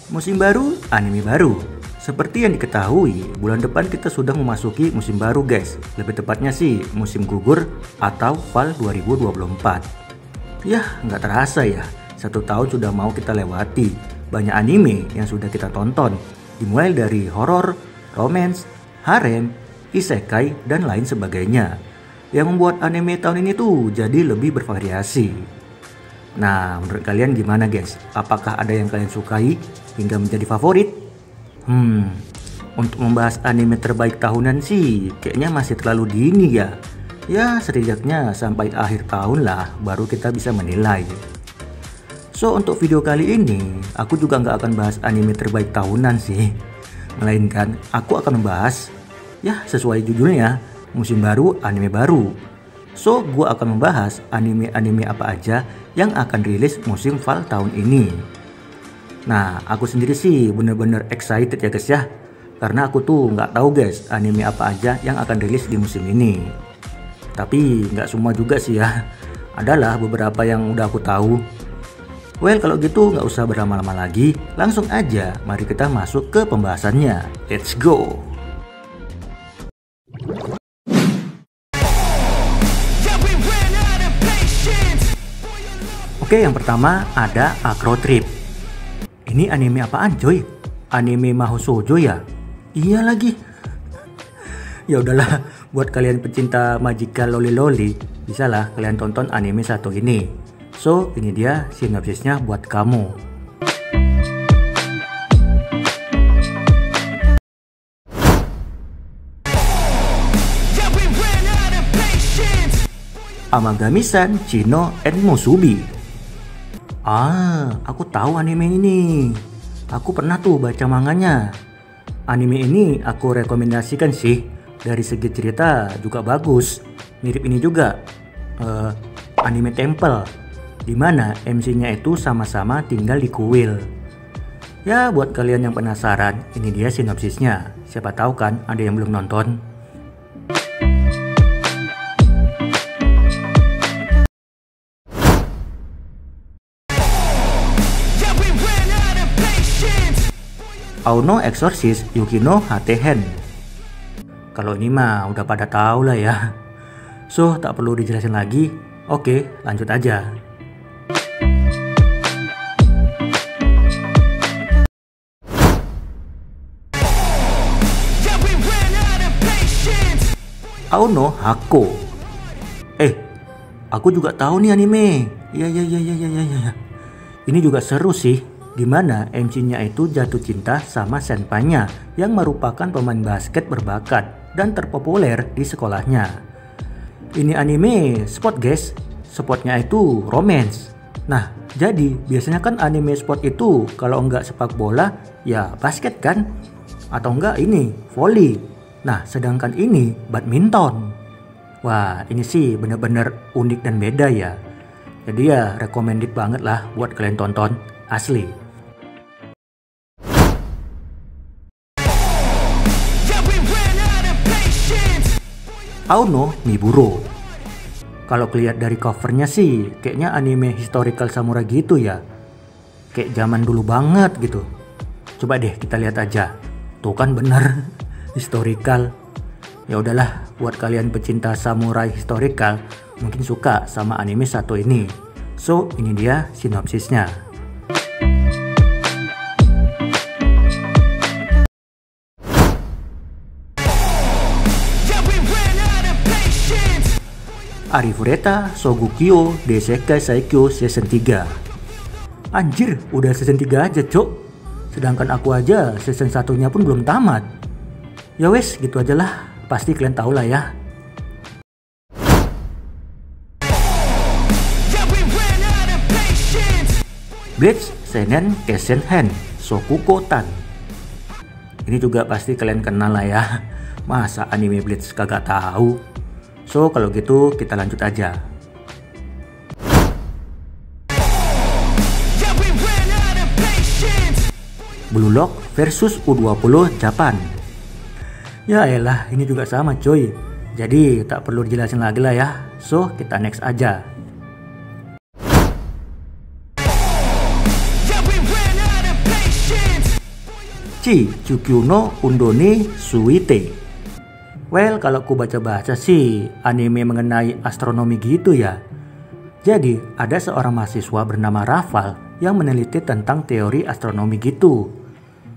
Musim baru, anime baru. Seperti yang diketahui, bulan depan kita sudah memasuki musim baru guys. Lebih tepatnya sih musim gugur atau fall 2024. Yah, nggak terasa ya, 1 tahun sudah mau kita lewati. Banyak anime yang sudah kita tonton, dimulai dari horor, romance, harem, isekai, dan lain sebagainya. Yang membuat anime tahun ini tuh jadi lebih bervariasi. Nah, menurut kalian gimana guys? Apakah ada yang kalian sukai hingga menjadi favorit? Untuk membahas anime terbaik tahunan sih kayaknya masih terlalu dini ya. Ya setidaknya sampai akhir tahun lah baru kita bisa menilai. So untuk video kali ini aku juga nggak akan bahas anime terbaik tahunan sih. Melainkan aku akan membahas, ya sesuai judulnya, musim baru anime baru. So gue akan membahas anime-anime apa aja yang akan rilis musim fall tahun ini. Nah, aku sendiri sih bener-bener excited ya guys ya. Karena aku tuh nggak tahu guys anime apa aja yang akan rilis di musim ini. Tapi nggak semua juga sih ya. Adalah beberapa yang udah aku tahu. Well, kalau gitu nggak usah berlama-lama lagi. Langsung aja mari kita masuk ke pembahasannya. Let's go! Oke, yang pertama ada Acro Trip. Ini anime apaan coy? Anime Mahou Shoujo ya? Iya lagi. Ya udahlah, buat kalian pecinta magical loli-loli, bisalah kalian tonton anime satu ini. So, ini dia sinopsisnya buat kamu. Amagami-san Chino and Musubi. Aku tahu anime ini. Aku pernah tuh baca manganya. Anime ini aku rekomendasikan sih. Dari segi cerita juga bagus. Mirip ini juga, anime Temple, dimana MC-nya itu sama-sama tinggal di kuil. Ya buat kalian yang penasaran, ini dia sinopsisnya. Siapa tahu kan ada yang belum nonton. Auno Exorcist Yukino Hatehen. Kalau ini mah udah pada tahu lah ya. So tak perlu dijelasin lagi. Oke, lanjut aja. Auno Hako. Aku juga tahu nih anime. Ya. Ini juga seru sih. Dimana MC-nya itu jatuh cinta sama senpainya yang merupakan pemain basket berbakat dan terpopuler di sekolahnya. Ini anime sport guys, sportnya itu romance. Nah, jadi biasanya kan anime sport itu kalau enggak sepak bola ya basket kan? Atau enggak ini volley. Nah, sedangkan ini badminton. Wah, ini sih bener-bener unik dan beda ya. Jadi ya recommended banget lah buat kalian tonton, asli. Auno Miburo. Kalau kelihatan dari covernya sih kayaknya anime historical samurai gitu ya. Kayak zaman dulu banget gitu. Coba deh kita lihat aja. Tuh kan bener historical. Ya udahlah, buat kalian pecinta samurai historical mungkin suka sama anime satu ini. So, ini dia sinopsisnya. Arifureta Sogukyo Desekai Saikyo Season 3. Anjir, udah season 3 aja cok. Sedangkan aku aja season 1-nya pun belum tamat. Ya wes, gitu aja lah. Pasti kalian tahu lah ya. Bleach Seinen Keisen Hen Sokuko Tan. Ini juga pasti kalian kenal lah ya. Masa anime Bleach kagak tahu? So kalau gitu kita lanjut aja. Blue Lock versus U20 Japan. Ya elah, ini juga sama coy. Jadi tak perlu dijelasin lagi lah ya. So kita next aja. Machi Chukyu no Undone Suite. Well, kalau ku baca-baca sih anime mengenai astronomi gitu ya. Jadi ada seorang mahasiswa bernama Rafal yang meneliti tentang teori astronomi gitu.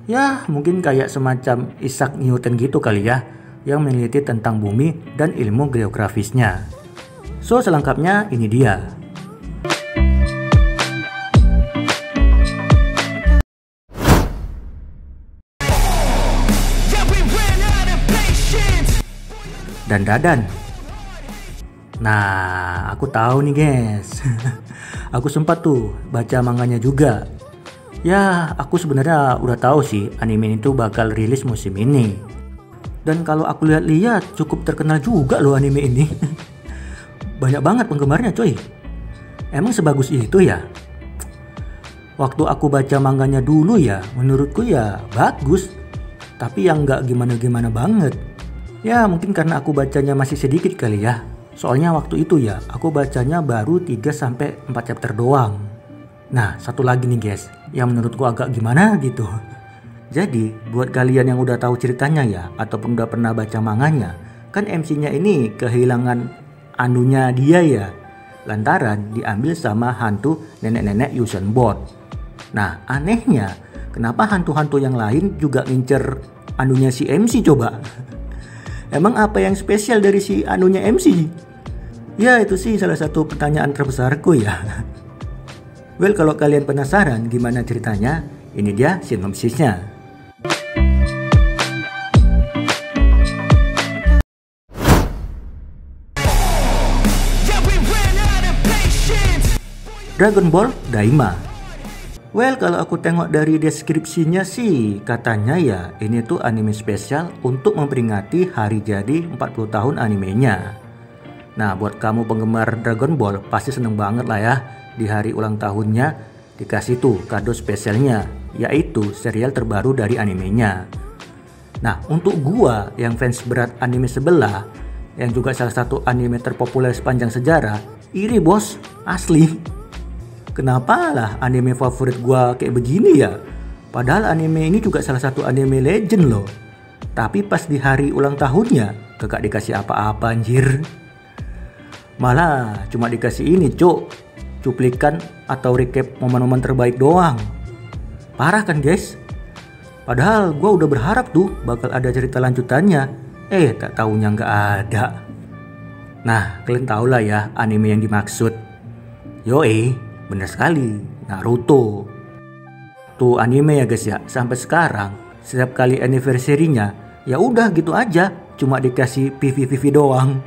Ya mungkin kayak semacam Isaac Newton gitu kali ya, yang meneliti tentang bumi dan ilmu geografisnya. So selengkapnya ini dia. Dan Dadan. Nah, aku tahu nih guys. Aku sempat tuh baca manganya juga. Ya, aku sebenarnya udah tahu sih anime itu bakal rilis musim ini. Dan kalau aku lihat-lihat cukup terkenal juga loh anime ini. Banyak banget penggemarnya coy. Emang sebagus itu ya? Waktu aku baca manganya dulu ya, menurutku ya bagus. Tapi yang nggak gimana-gimana banget. Ya mungkin karena aku bacanya masih sedikit kali ya. Soalnya waktu itu ya aku bacanya baru 3-4 chapter doang. Nah satu lagi nih guys, yang menurutku agak gimana gitu. Jadi buat kalian yang udah tahu ceritanya ya, ataupun udah pernah baca manganya, kan MC-nya ini kehilangan anunya dia ya, lantaran diambil sama hantu nenek-nenek Usain Bolt. Nah anehnya, kenapa hantu-hantu yang lain juga ngincer anunya si MC coba? Emang apa yang spesial dari si anunya MC? Ya itu sih salah satu pertanyaan terbesarku ya. Well, kalau kalian penasaran gimana ceritanya, ini dia sinopsisnya. Dragon Ball Daima. Well, kalau aku tengok dari deskripsinya sih, katanya ya ini tuh anime spesial untuk memperingati hari jadi 40 tahun animenya. Nah, buat kamu penggemar Dragon Ball pasti seneng banget lah ya. Di hari ulang tahunnya dikasih tuh kado spesialnya, yaitu serial terbaru dari animenya. Nah, untuk gua yang fans berat anime sebelah, yang juga salah satu anime terpopuler sepanjang sejarah, iri bos, asli. Kenapa lah anime favorit gua kayak begini ya? Padahal anime ini juga salah satu anime legend loh. Tapi pas di hari ulang tahunnya, kagak dikasih apa-apa anjir. Malah cuma dikasih ini cuk, cuplikan atau recap momen-momen terbaik doang. Parah kan guys? Padahal gue udah berharap tuh bakal ada cerita lanjutannya. Tak taunya nggak ada. Nah kalian tau lah ya anime yang dimaksud. Yoi, bener sekali, Naruto. Tuh anime ya guys ya, sampai sekarang setiap kali anniversary-nya ya udah gitu aja, cuma dikasih PV doang.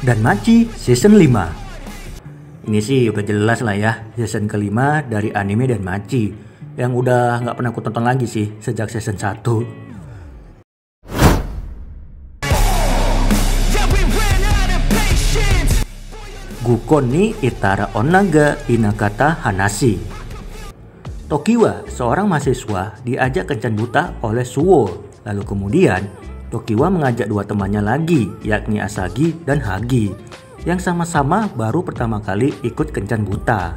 Dan Machi season 5. Ini sih udah jelas lah ya, season kelima dari anime Dan Machi, yang udah gak pernah aku tonton lagi sih sejak season 1. Gukon ni Itara Onaga Inakata Hanashi. Tokiwa, seorang mahasiswa, diajak kencan buta oleh Suwo. Lalu kemudian Tokiwa mengajak dua temannya lagi, yakni Asagi dan Hagi, yang sama-sama baru pertama kali ikut kencan buta.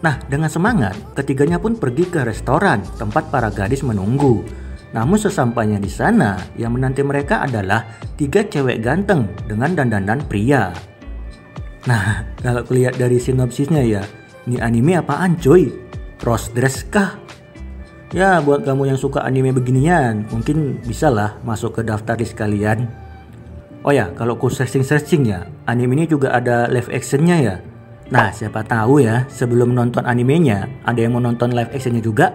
Nah, dengan semangat, ketiganya pun pergi ke restoran tempat para gadis menunggu. Namun sesampainya di sana, yang menanti mereka adalah 3 cewek ganteng dengan dandanan pria. Nah, kalau lihat dari sinopsisnya ya, ini anime apaan coy? Rose dress kah? Ya, buat kamu yang suka anime beginian, mungkin bisalah masuk ke daftar list kalian. Oh ya, kalau aku searching ya, anime ini juga ada live actionnya ya. Nah, siapa tahu ya, sebelum nonton animenya, ada yang mau nonton live actionnya juga.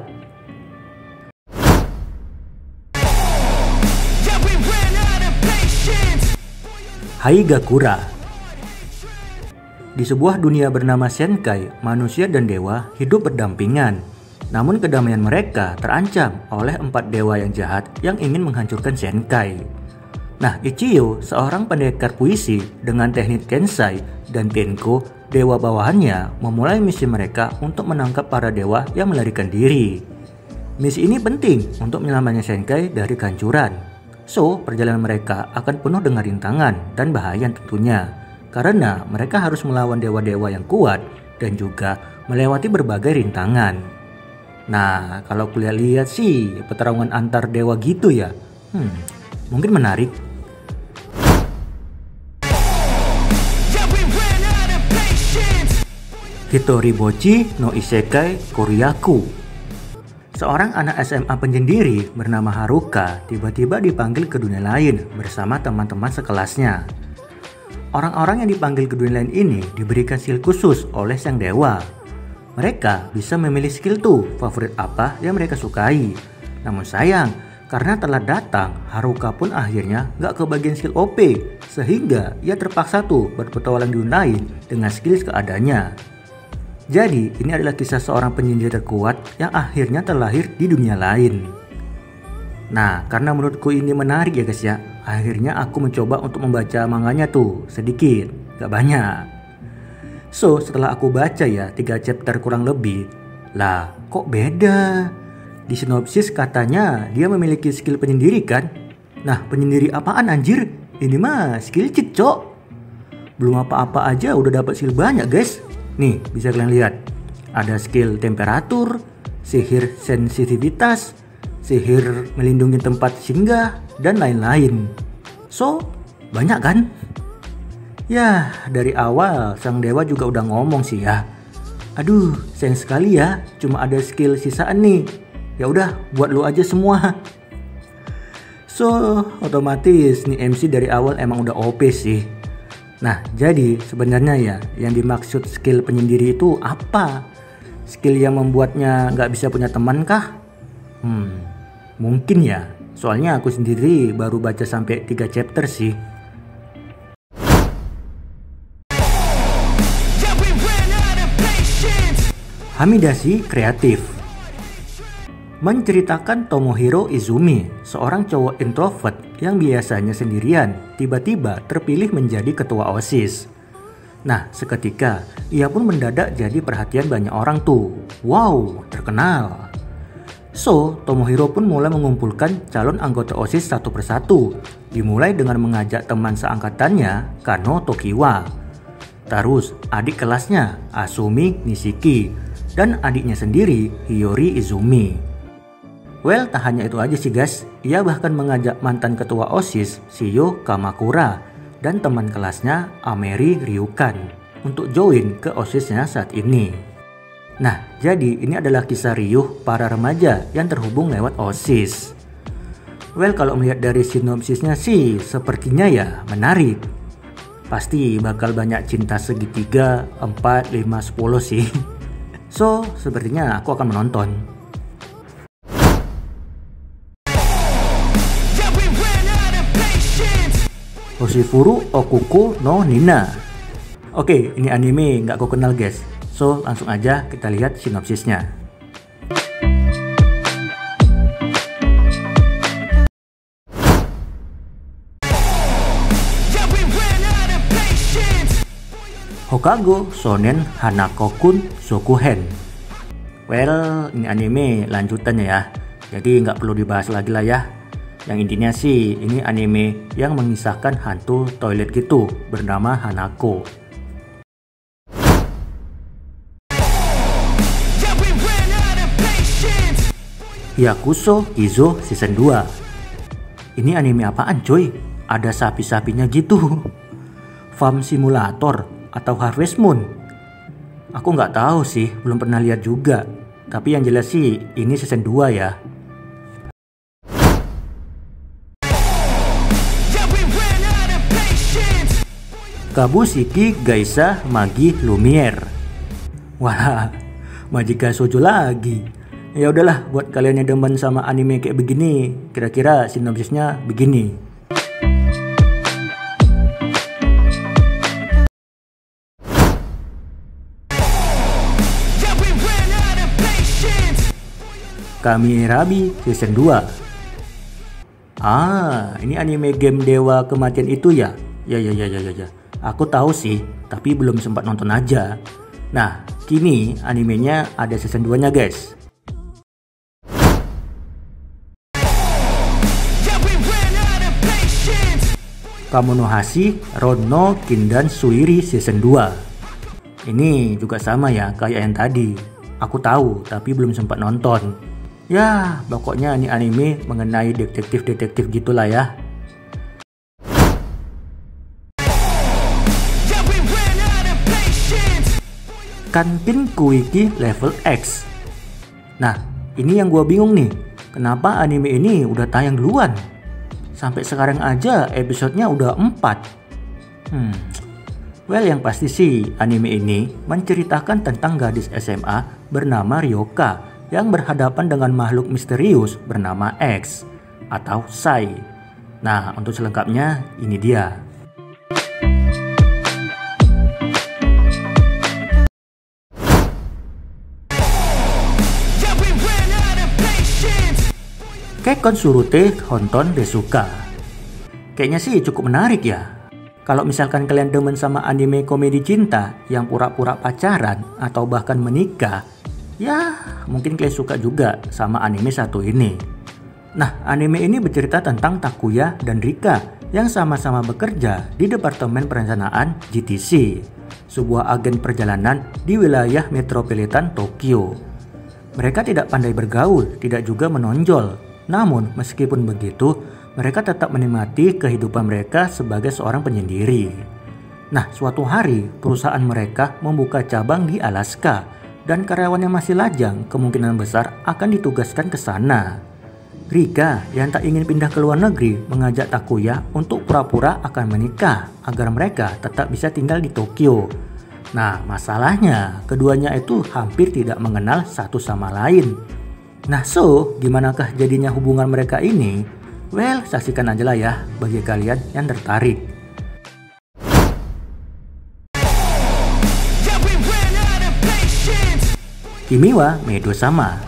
Haigakura. Di sebuah dunia bernama Senkai, manusia dan dewa hidup berdampingan. Namun kedamaian mereka terancam oleh 4 dewa yang jahat yang ingin menghancurkan Senkai. Nah, Ichiyo, seorang pendekar puisi dengan teknik Kensai, dan Tenko, dewa bawahannya, memulai misi mereka untuk menangkap para dewa yang melarikan diri. Misi ini penting untuk menyelamatkan Senkai dari kehancuran. So, perjalanan mereka akan penuh dengan rintangan dan bahaya tentunya. karena mereka harus melawan dewa-dewa yang kuat dan juga melewati berbagai rintangan. Nah, kalau kuliah lihat sih pertarungan antar dewa gitu ya. Mungkin menarik. Hitoribochi no Isekai Koryaku. Seorang anak SMA penyendiri bernama Haruka tiba-tiba dipanggil ke dunia lain bersama teman-teman sekelasnya. Orang-orang yang dipanggil ke dunia lain ini diberikan skill khusus oleh sang dewa. Mereka bisa memilih skill tuh favorit apa yang mereka sukai. Namun sayang, karena telah datang, Haruka pun akhirnya gak kebagian skill OP, sehingga ia terpaksa tuh berpetualang di dunia lain dengan skill seadanya. Jadi ini adalah kisah seorang penyindir terkuat yang akhirnya terlahir di dunia lain. Nah, karena menurutku ini menarik ya guys ya, akhirnya aku mencoba untuk membaca manganya tuh sedikit, gak banyak. So setelah aku baca ya 3 chapter kurang lebih, lah kok beda. Di sinopsis katanya dia memiliki skill penyendiri kan. Nah, penyendiri apaan anjir? Ini mah skill cheat cok. Belum apa-apa aja udah dapat skill banyak guys. Nih, bisa kalian lihat. Ada skill temperatur, sihir sensitivitas, sihir melindungi tempat singgah, dan lain-lain. So, banyak kan? Ya, dari awal sang dewa juga udah ngomong sih ya. Aduh, sayang sekali ya, cuma ada skill sisaan nih. Ya udah, buat lu aja semua. So, otomatis nih MC dari awal emang udah OP sih. Nah, jadi sebenarnya ya yang dimaksud skill penyendiri itu apa? Skill yang membuatnya nggak bisa punya teman kah? Mungkin ya. Soalnya aku sendiri baru baca sampai 3 chapter sih. Hamidashi kreatif. Menceritakan Tomohiro Izumi, seorang cowok introvert yang biasanya sendirian, tiba-tiba terpilih menjadi ketua OSIS. Nah, seketika ia pun mendadak jadi perhatian banyak orang tuh. Wow, terkenal. So, Tomohiro pun mulai mengumpulkan calon anggota OSIS satu persatu, dimulai dengan mengajak teman seangkatannya, Kano Tokiwa. Terus, adik kelasnya, Asumi Nishiki, dan adiknya sendiri, Hiyori Izumi. Well, tak hanya itu aja sih guys, ia bahkan mengajak mantan ketua OSIS, Shiyo Kamakura, dan teman kelasnya, Ameri Ryukan, untuk join ke OSISnya saat ini. Nah, jadi ini adalah kisah riuh para remaja yang terhubung lewat OSIS. Well, kalau melihat dari sinopsisnya sih, sepertinya ya menarik. Pasti bakal banyak cinta segitiga, 4, 5, 10 sih. So, sepertinya aku akan menonton. Hoshifuru Okuko no Nina. Oke, ini anime nggak aku kenal guys. So, langsung aja kita lihat sinopsisnya. Hokago Shonen Hanako-kun Shokuhen. Well, ini anime lanjutannya ya. Jadi nggak perlu dibahas lagi lah ya. Yang intinya sih ini anime yang mengisahkan hantu toilet gitu bernama Hanako. Yakuso Kizo Season 2. Ini anime apaan coy? Ada sapi-sapinya gitu. Farm Simulator atau Harvest Moon? Aku nggak tahu sih, belum pernah lihat juga. Tapi yang jelas sih ini season 2 ya. Kabushiki Gaisa Magi Lumiere. Wah, Majika Shoujo lagi. Ya udahlah, buat kalian yang demen sama anime kayak begini, kira-kira sinopsisnya begini. Kamirabi Season 2. Ini anime game Dewa Kematian itu ya? Ya. Aku tahu sih, tapi belum sempat nonton aja. Nah, kini animenya ada season 2-nya guys. Kamonohashi Ron no Kindan Suiri Season 2. Ini juga sama ya kayak yang tadi. Aku tahu tapi belum sempat nonton. Ya, pokoknya ini anime mengenai detektif-detektif gitulah ya. Kanpin Kuiki Level X. Nah, ini yang gua bingung nih. Kenapa anime ini udah tayang duluan? Sampai sekarang aja episodenya udah 4. Well, yang pasti sih anime ini menceritakan tentang gadis SMA bernama Ryoka yang berhadapan dengan makhluk misterius bernama X atau Sai. Nah, untuk selengkapnya ini dia. Kekkon Surute Honton Desuka. Kayaknya sih cukup menarik ya. Kalau misalkan kalian demen sama anime komedi cinta yang pura-pura pacaran atau bahkan menikah, ya mungkin kalian suka juga sama anime satu ini. Nah, anime ini bercerita tentang Takuya dan Rika yang sama-sama bekerja di Departemen Perencanaan GTC, sebuah agen perjalanan di wilayah metropolitan Tokyo. Mereka tidak pandai bergaul, tidak juga menonjol. Namun, meskipun begitu, mereka tetap menikmati kehidupan mereka sebagai seorang penyendiri. Nah, suatu hari perusahaan mereka membuka cabang di Alaska dan karyawan yang masih lajang kemungkinan besar akan ditugaskan ke sana. Rika yang tak ingin pindah ke luar negeri mengajak Takuya untuk pura-pura akan menikah agar mereka tetap bisa tinggal di Tokyo. Nah, masalahnya keduanya itu hampir tidak mengenal satu sama lain. Nah, so gimanakah jadinya hubungan mereka ini? Well, saksikan aja lah ya bagi kalian yang tertarik. Kimiwa Medo Sama.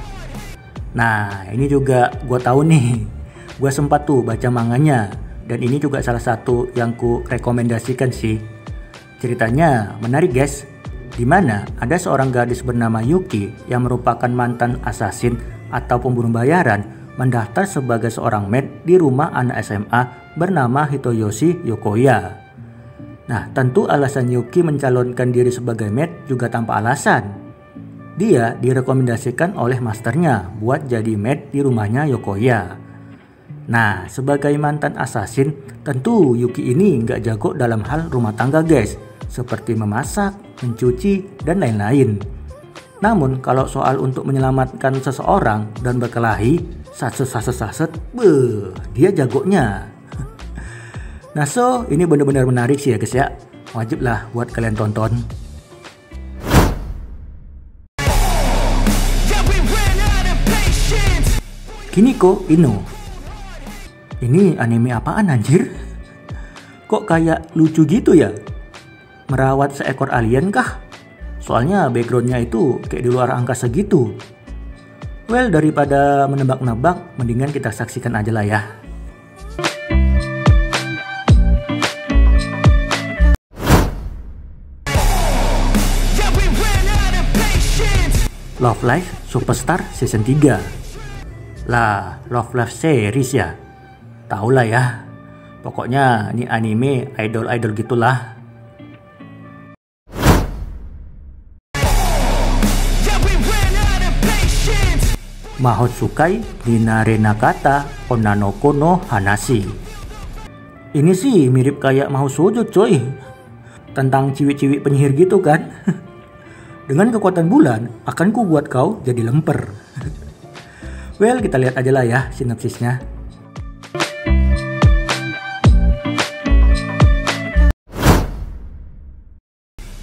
Nah, ini juga gue tahu nih. Gue sempat tuh baca manganya dan ini juga salah satu yang ku rekomendasikan sih. Ceritanya menarik guys. Dimana ada seorang gadis bernama Yuki yang merupakan mantan assassin atau pembunuh bayaran mendaftar sebagai seorang maid di rumah anak SMA bernama Hitoyoshi Yokoya. Nah, tentu alasan Yuki mencalonkan diri sebagai maid juga tanpa alasan. Dia direkomendasikan oleh masternya buat jadi maid di rumahnya Yokoya. Nah, sebagai mantan assassin, tentu Yuki ini nggak jago dalam hal rumah tangga guys, seperti memasak, mencuci, dan lain-lain. Namun kalau soal untuk menyelamatkan seseorang dan berkelahi, saset, dia jagonya. Nah, so ini benar-benar menarik sih ya guys ya. Wajib lah buat kalian tonton. Kiniko Ino. Ini anime apaan anjir? Kok kayak lucu gitu ya? Merawat seekor alien kah? Soalnya backgroundnya itu kayak di luar angkasa gitu. Well, daripada menebak-nebak, mendingan kita saksikan aja lah ya. Love Live Superstar Season 3. Lah, Love Live series ya? Tahu lah ya. Pokoknya ini anime idol-idol gitulah. Mahotsukai Ninare Nakata Onanoko no Hanashi. Ini sih mirip kayak Mahoushoujo coy. Tentang ciwi-ciwi penyihir gitu kan. Dengan kekuatan bulan, akan ku buat kau jadi lemper. Well, kita lihat aja lah ya sinopsisnya.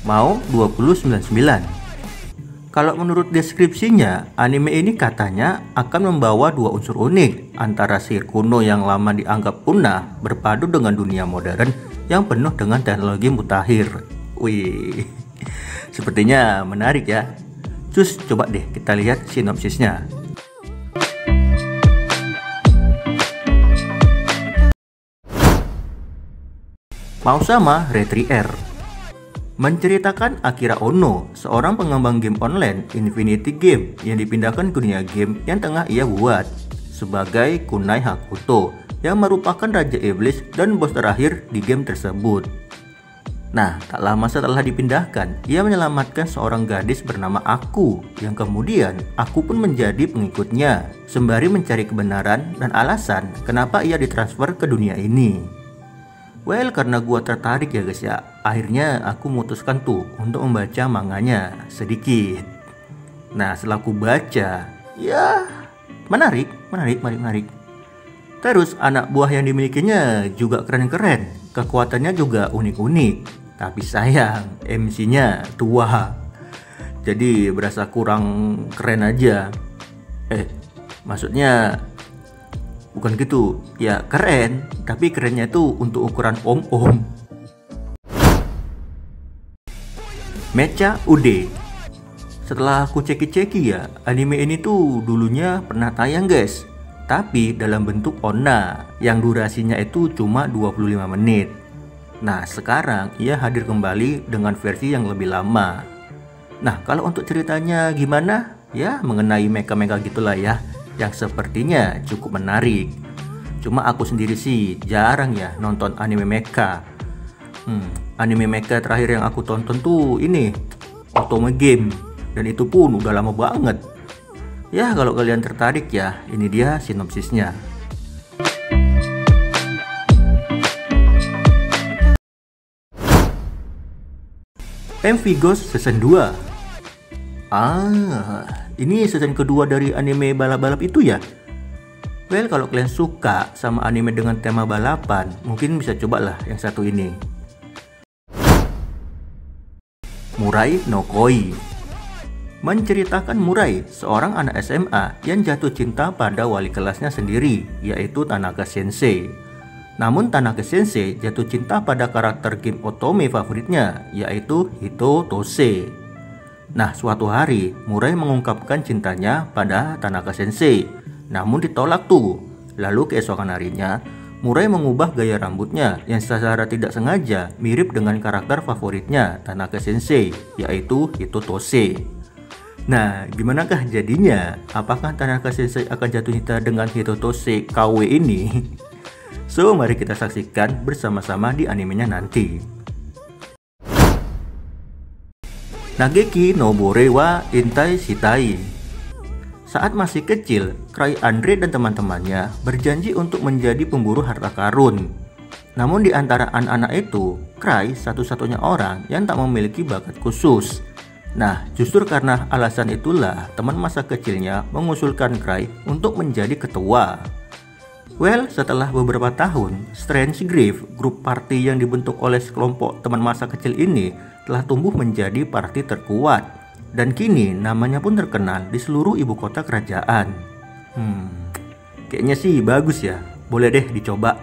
Mau 2099. Kalau menurut deskripsinya, anime ini katanya akan membawa dua unsur unik antara sihir kuno yang lama dianggap punah berpadu dengan dunia modern yang penuh dengan teknologi mutakhir. Wih, sepertinya menarik ya. Cus, coba deh kita lihat sinopsisnya. Mau sama Retrier. Menceritakan Akira Ono, seorang pengembang game online Infinity Game yang dipindahkan ke dunia game yang tengah ia buat sebagai Kunai Hakuto yang merupakan Raja Iblis dan bos terakhir di game tersebut. Nah, tak lama setelah dipindahkan, ia menyelamatkan seorang gadis bernama Aku, yang kemudian Aku pun menjadi pengikutnya, sembari mencari kebenaran dan alasan kenapa ia ditransfer ke dunia ini. Well, karena gua tertarik ya guys ya, akhirnya aku memutuskan tuh untuk membaca manganya sedikit. Nah, setelah aku baca, ya menarik. Terus anak buah yang dimilikinya juga keren-keren, kekuatannya juga unik-unik. Tapi sayang, MC-nya tua, jadi berasa kurang keren aja. Maksudnya bukan gitu, ya keren, tapi kerennya itu untuk ukuran om-om. Mecha Ude. Setelah aku ceki-ceki ya, anime ini tuh dulunya pernah tayang guys, tapi dalam bentuk onna yang durasinya itu cuma 25 menit. Nah, sekarang ia hadir kembali dengan versi yang lebih lama. Nah, kalau untuk ceritanya gimana? Ya, mengenai mecha-mecha gitulah ya, yang sepertinya cukup menarik. Cuma aku sendiri sih jarang ya nonton anime mecha. Anime mecha terakhir yang aku tonton tuh ini, Otome Game, dan itu pun udah lama banget. Ya, kalau kalian tertarik ya, ini dia sinopsisnya. MV Ghost Season 2. Ini season kedua dari anime balap-balap itu ya? Well, kalau kalian suka sama anime dengan tema balapan, mungkin bisa cobalah yang satu ini. Murai no Koi. Menceritakan Murai, seorang anak SMA yang jatuh cinta pada wali kelasnya sendiri, yaitu Tanaka Sensei. Namun Tanaka Sensei jatuh cinta pada karakter game otome favoritnya, yaitu Hito Tose. Nah, suatu hari Murai mengungkapkan cintanya pada Tanaka Sensei, namun ditolak tuh. Lalu keesokan harinya, Murai mengubah gaya rambutnya yang secara tidak sengaja mirip dengan karakter favoritnya Tanaka Sensei, yaitu Hito Tose. Nah, gimanakah jadinya? Apakah Tanaka Sensei akan jatuh cinta dengan Hito Tose KW ini? So, mari kita saksikan bersama-sama di animenya nanti. Nageki no Bore wa Intai Shitai. Saat masih kecil, Cry Andre dan teman-temannya berjanji untuk menjadi pemburu harta karun. Namun di antara anak-anak itu, Cry satu-satunya orang yang tak memiliki bakat khusus. Nah, justru karena alasan itulah teman masa kecilnya mengusulkan Cry untuk menjadi ketua. Well, setelah beberapa tahun, Strange Grief, grup party yang dibentuk oleh sekelompok teman masa kecil ini, telah tumbuh menjadi party terkuat. Dan kini namanya pun terkenal di seluruh ibu kota kerajaan. Kayaknya sih bagus ya, boleh deh dicoba.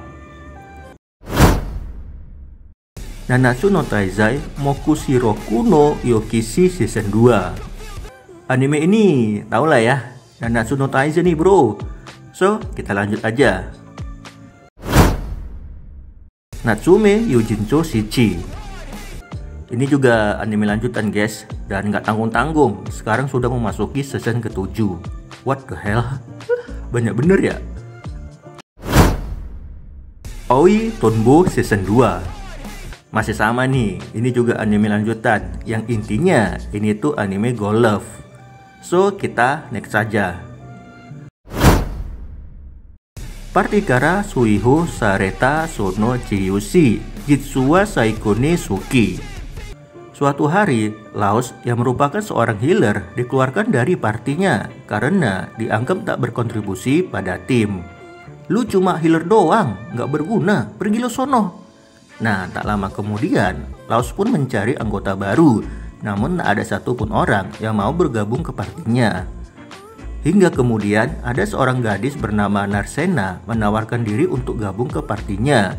Nanatsu no Taizai Mokushiroku no Yokishi Season 2. Anime ini tau lah ya, Nanatsu no Taizai nih bro. So, kita lanjut aja. Natsume Yujincho Shichi. Ini juga anime lanjutan guys, dan nggak tanggung-tanggung, sekarang sudah memasuki season ke-7. What the hell? Banyak bener ya? Aoi Tonbo Season 2. Masih sama nih, ini juga anime lanjutan, yang intinya ini tuh anime Go Love. So, kita next saja. Partikara Suiho Sareta Sono Chiyushi Jitsuwa Saikone Suki. Suatu hari, Laos yang merupakan seorang healer dikeluarkan dari partinya karena dianggap tak berkontribusi pada tim. Lu cuma healer doang, gak berguna, pergi lo sono. Nah, tak lama kemudian, Laos pun mencari anggota baru, namun tak ada satupun orang yang mau bergabung ke partinya. Hingga kemudian ada seorang gadis bernama Narsena menawarkan diri untuk gabung ke partinya.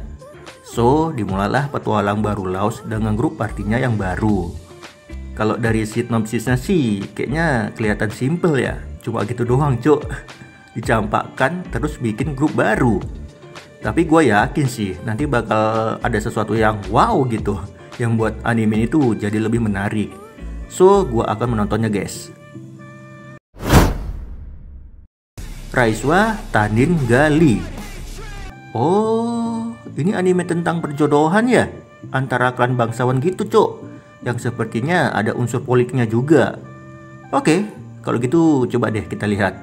So, dimulailah petualang baru Laos dengan grup partinya yang baru. Kalau dari sinopsisnya sih kayaknya kelihatan simple ya, cuma gitu doang cok. Dicampakkan terus bikin grup baru. Tapi gue yakin sih nanti bakal ada sesuatu yang wow gitu, yang buat anime itu jadi lebih menarik. So, gue akan menontonnya guys. Raiswa Tanin Gali. Oh, ini anime tentang perjodohan ya? Antara klan bangsawan gitu, Cok. Yang sepertinya ada unsur politiknya juga. Oke, kalau gitu coba deh kita lihat.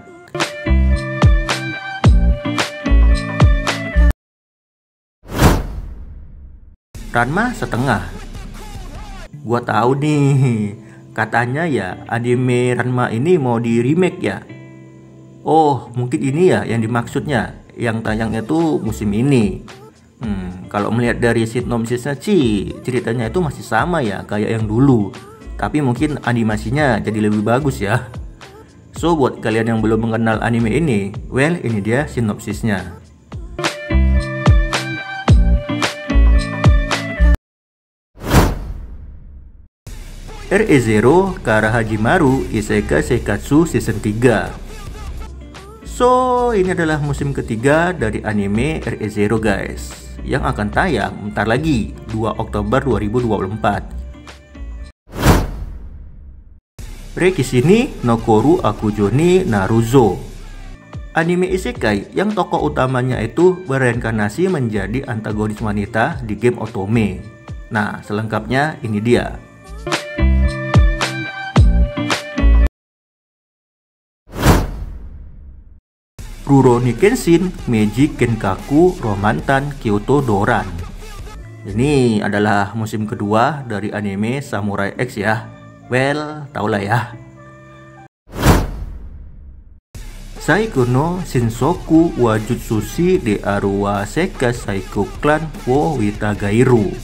Ranma setengah. Gua tahu nih, katanya ya anime Ranma ini mau di remake ya. Oh, mungkin ini ya yang dimaksudnya, yang tayangnya tuh musim ini. Kalau melihat dari sinopsisnya sih, ceritanya itu masih sama ya kayak yang dulu. Tapi mungkin animasinya jadi lebih bagus ya. So, buat kalian yang belum mengenal anime ini, well, ini dia sinopsisnya. Re:Zero Kara Hajimaru Isekai Seikatsu Season 3. So, ini adalah musim ketiga dari anime Re:Zero guys, yang akan tayang bentar lagi, 2 Oktober 2024. Rekishini no Koru Akujo ni Naruzo. Anime isekai yang tokoh utamanya itu bereinkarnasi menjadi antagonis wanita di game Otome. Nah, selengkapnya ini dia. Rurouni Kenshin Meiji Kenkaku Romantan Kyoto Doran. Ini adalah musim kedua dari anime Samurai X ya. Well, taulah ya. Saiko no Shinsoku wa Jutsushi de Aruwa Seka Saiko Clan wo Witagairu.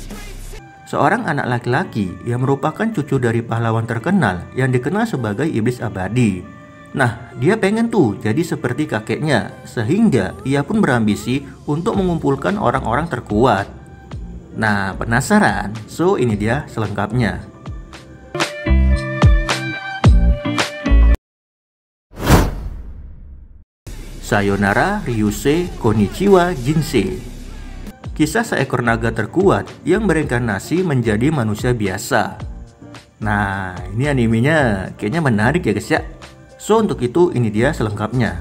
Seorang anak laki-laki yang merupakan cucu dari pahlawan terkenal yang dikenal sebagai iblis abadi. Nah, dia pengen tuh jadi seperti kakeknya, sehingga ia pun berambisi untuk mengumpulkan orang-orang terkuat. Nah, penasaran? So, ini dia selengkapnya. Sayonara Ryusei Konnichiwa Jinsei. Kisah seekor naga terkuat yang bereinkarnasi menjadi manusia biasa. Nah, ini animenya kayaknya menarik ya guys ya. So, untuk itu ini dia selengkapnya.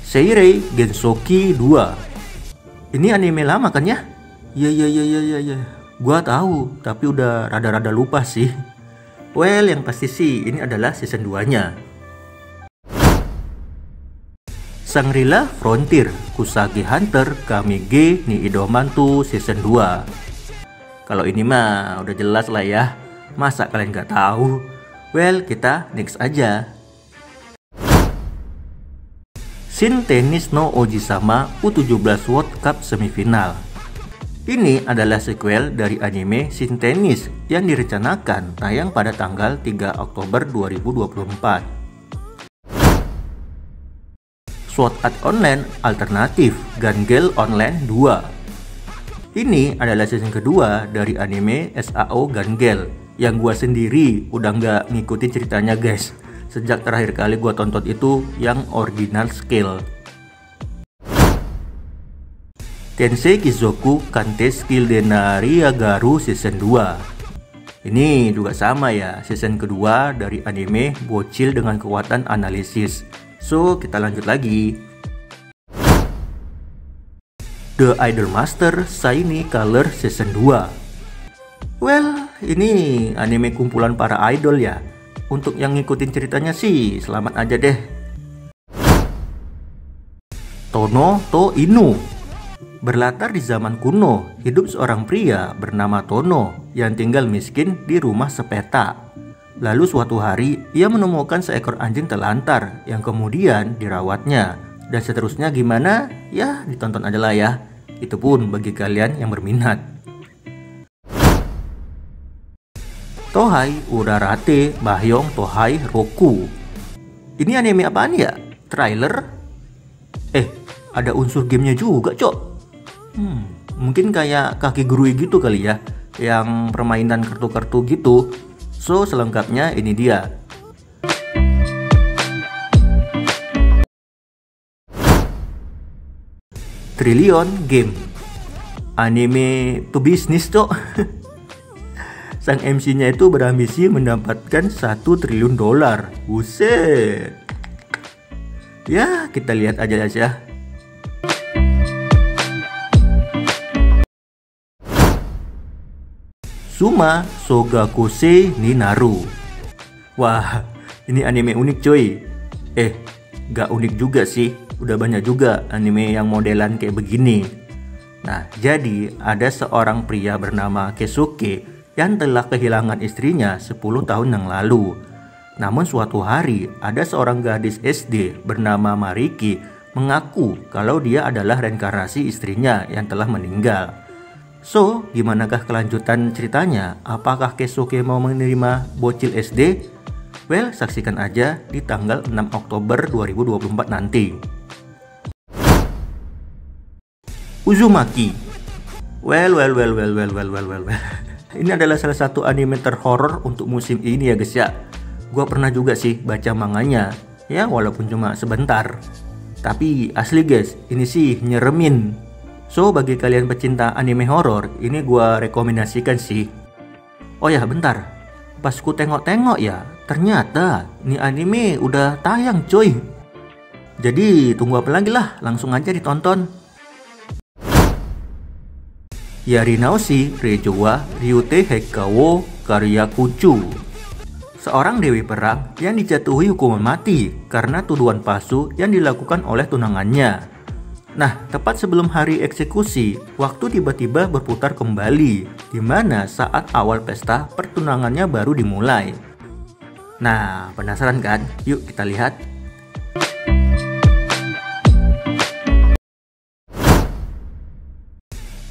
Seirei Gensoki 2. Ini anime lama kan ya? Iya. Gua tahu, tapi udah rada-rada lupa sih. Well, yang pasti sih ini adalah season 2-nya. Shangri-La Frontier Kusagi Hunter Kamige ni Idomantu season 2. Kalau ini mah udah jelas lah ya. Masa kalian gak tahu? Well, kita next aja. Shin Tennis no Oji-sama U17 World Cup semifinal. Ini adalah sequel dari anime Shin Tennis yang direncanakan tayang pada tanggal 3 Oktober 2024. Sword Art Online Alternatif Gun Gale Online 2. Ini adalah season kedua dari anime SAO Gun Gale yang gua sendiri udah nggak ngikutin ceritanya guys. Sejak terakhir kali gua tonton itu yang original scale. Tensei Kizoku Kante Skill Denaria Garu season 2. Ini juga sama ya, season kedua dari anime bocil dengan kekuatan analisis. So, kita lanjut lagi. The Idolmaster Shiny Color Season 2. Well, ini anime kumpulan para idol ya. Untuk yang ngikutin ceritanya sih, selamat aja deh. Tono to Inu. Berlatar di zaman kuno, hidup seorang pria bernama Tono yang tinggal miskin di rumah sepeta. Lalu suatu hari, ia menemukan seekor anjing telantar yang kemudian dirawatnya. Dan seterusnya gimana? Ya, ditonton aja lah ya. Itu pun bagi kalian yang berminat. Tohai Urarate Bahyong Tohai Roku. Ini anime apaan ya? Trailer? Ada unsur gamenya juga, Cok. Mungkin kayak Kaki Gurui gitu kali ya, yang permainan kartu-kartu gitu. So, selengkapnya ini dia. Trillion Game. Anime pebisnis, Cok. Sang MC-nya itu berambisi mendapatkan 1 triliun dolar. Buset. Ya, kita lihat aja. Suma Sogakuse ni Naru. Wah, ini anime unik coy. Gak unik juga sih. Udah banyak juga anime yang modelan kayak begini. Nah, jadi ada seorang pria bernama Keisuke yang telah kehilangan istrinya 10 tahun yang lalu. Namun suatu hari ada seorang gadis SD bernama Mariki mengaku kalau dia adalah reinkarnasi istrinya yang telah meninggal. So, gimanakah kelanjutan ceritanya? Apakah Keisuke mau menerima bocil SD? Well, saksikan aja di tanggal 6 Oktober 2024 nanti. Uzumaki. Well. Ini adalah salah satu anime terhoror untuk musim ini ya guys ya. Gua pernah juga sih baca manganya, ya walaupun cuma sebentar. Tapi asli guys, ini sih nyeremin. So, bagi kalian pecinta anime horor, ini gua rekomendasikan sih. Oh ya, bentar. Pas ku tengok-tengok ya, ternyata ini anime udah tayang coy. Jadi, tunggu apa lagi lah, langsung aja ditonton. Yarinaoshi Reijowa Ryute Heikawo Karyakuchu. Seorang dewi perang yang dijatuhi hukuman mati karena tuduhan palsu yang dilakukan oleh tunangannya. Nah, tepat sebelum hari eksekusi, waktu tiba-tiba berputar kembali, di mana saat awal pesta pertunangannya baru dimulai. Nah, penasaran kan? Yuk kita lihat.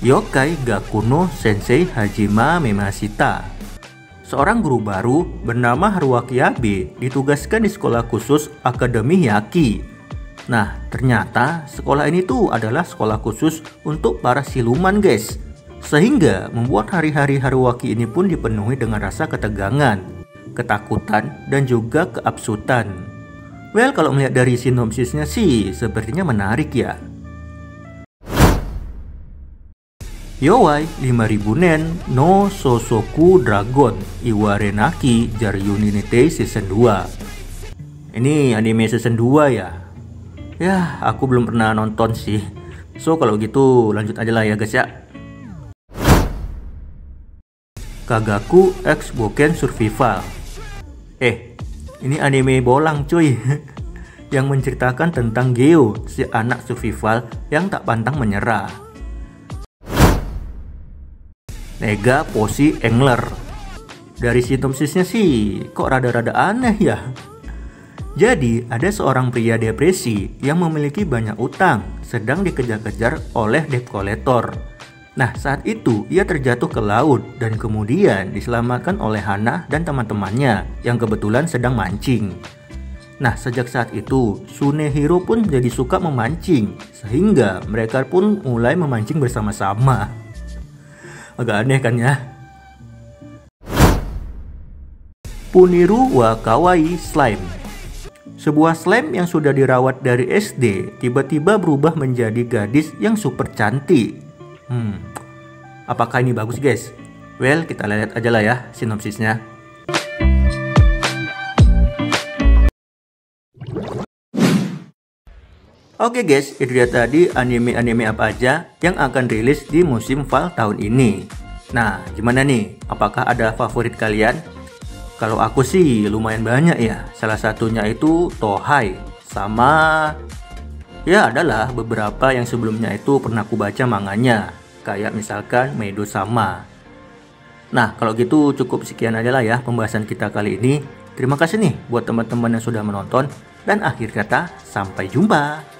Yokai Gakuno Sensei Hajima Memashita. Seorang guru baru bernama Haruaki Abe ditugaskan di sekolah khusus Akademi Hyakki. Nah, ternyata sekolah ini tuh adalah sekolah khusus untuk para siluman guys. Sehingga membuat hari-hari Haruaki ini pun dipenuhi dengan rasa ketegangan, ketakutan, dan juga keabsutan. Well, kalau melihat dari sinopsisnya sih sepertinya menarik ya. Yowai 5000 nen no Sosoku Dragon Iwarenaki Jaryuninite Season 2. Ini anime Season 2 ya. Ya, aku belum pernah nonton sih. So, kalau gitu lanjut aja lah ya guys ya. Kagaku X Boken Survival. Ini anime bolang cuy. Yang menceritakan tentang Geo, si anak survival yang tak pantang menyerah. Nega Posi Engler. Dari sinopsisnya sih kok rada-rada aneh ya. Jadi, ada seorang pria depresi yang memiliki banyak utang, sedang dikejar-kejar oleh debt collector. Nah, saat itu ia terjatuh ke laut dan kemudian diselamatkan oleh Hana dan teman-temannya yang kebetulan sedang mancing. Nah, sejak saat itu, Tsunehiro pun jadi suka memancing, sehingga mereka pun mulai memancing bersama-sama. Agak aneh kan ya? Puniru wa Kawaii Slime. Sebuah slime yang sudah dirawat dari SD tiba-tiba berubah menjadi gadis yang super cantik. Apakah ini bagus guys? Well, kita lihat aja lah ya sinopsisnya. Oke guys, itu dia tadi anime-anime apa aja yang akan rilis di musim fall tahun ini. Nah, gimana nih? Apakah ada favorit kalian? Kalau aku sih lumayan banyak ya. Salah satunya itu Tohai. Sama ya adalah beberapa yang sebelumnya itu pernah aku baca manganya. Kayak misalkan Medo sama. Nah, kalau gitu cukup sekian aja lah ya pembahasan kita kali ini. Terima kasih nih buat teman-teman yang sudah menonton. Dan akhir kata, sampai jumpa.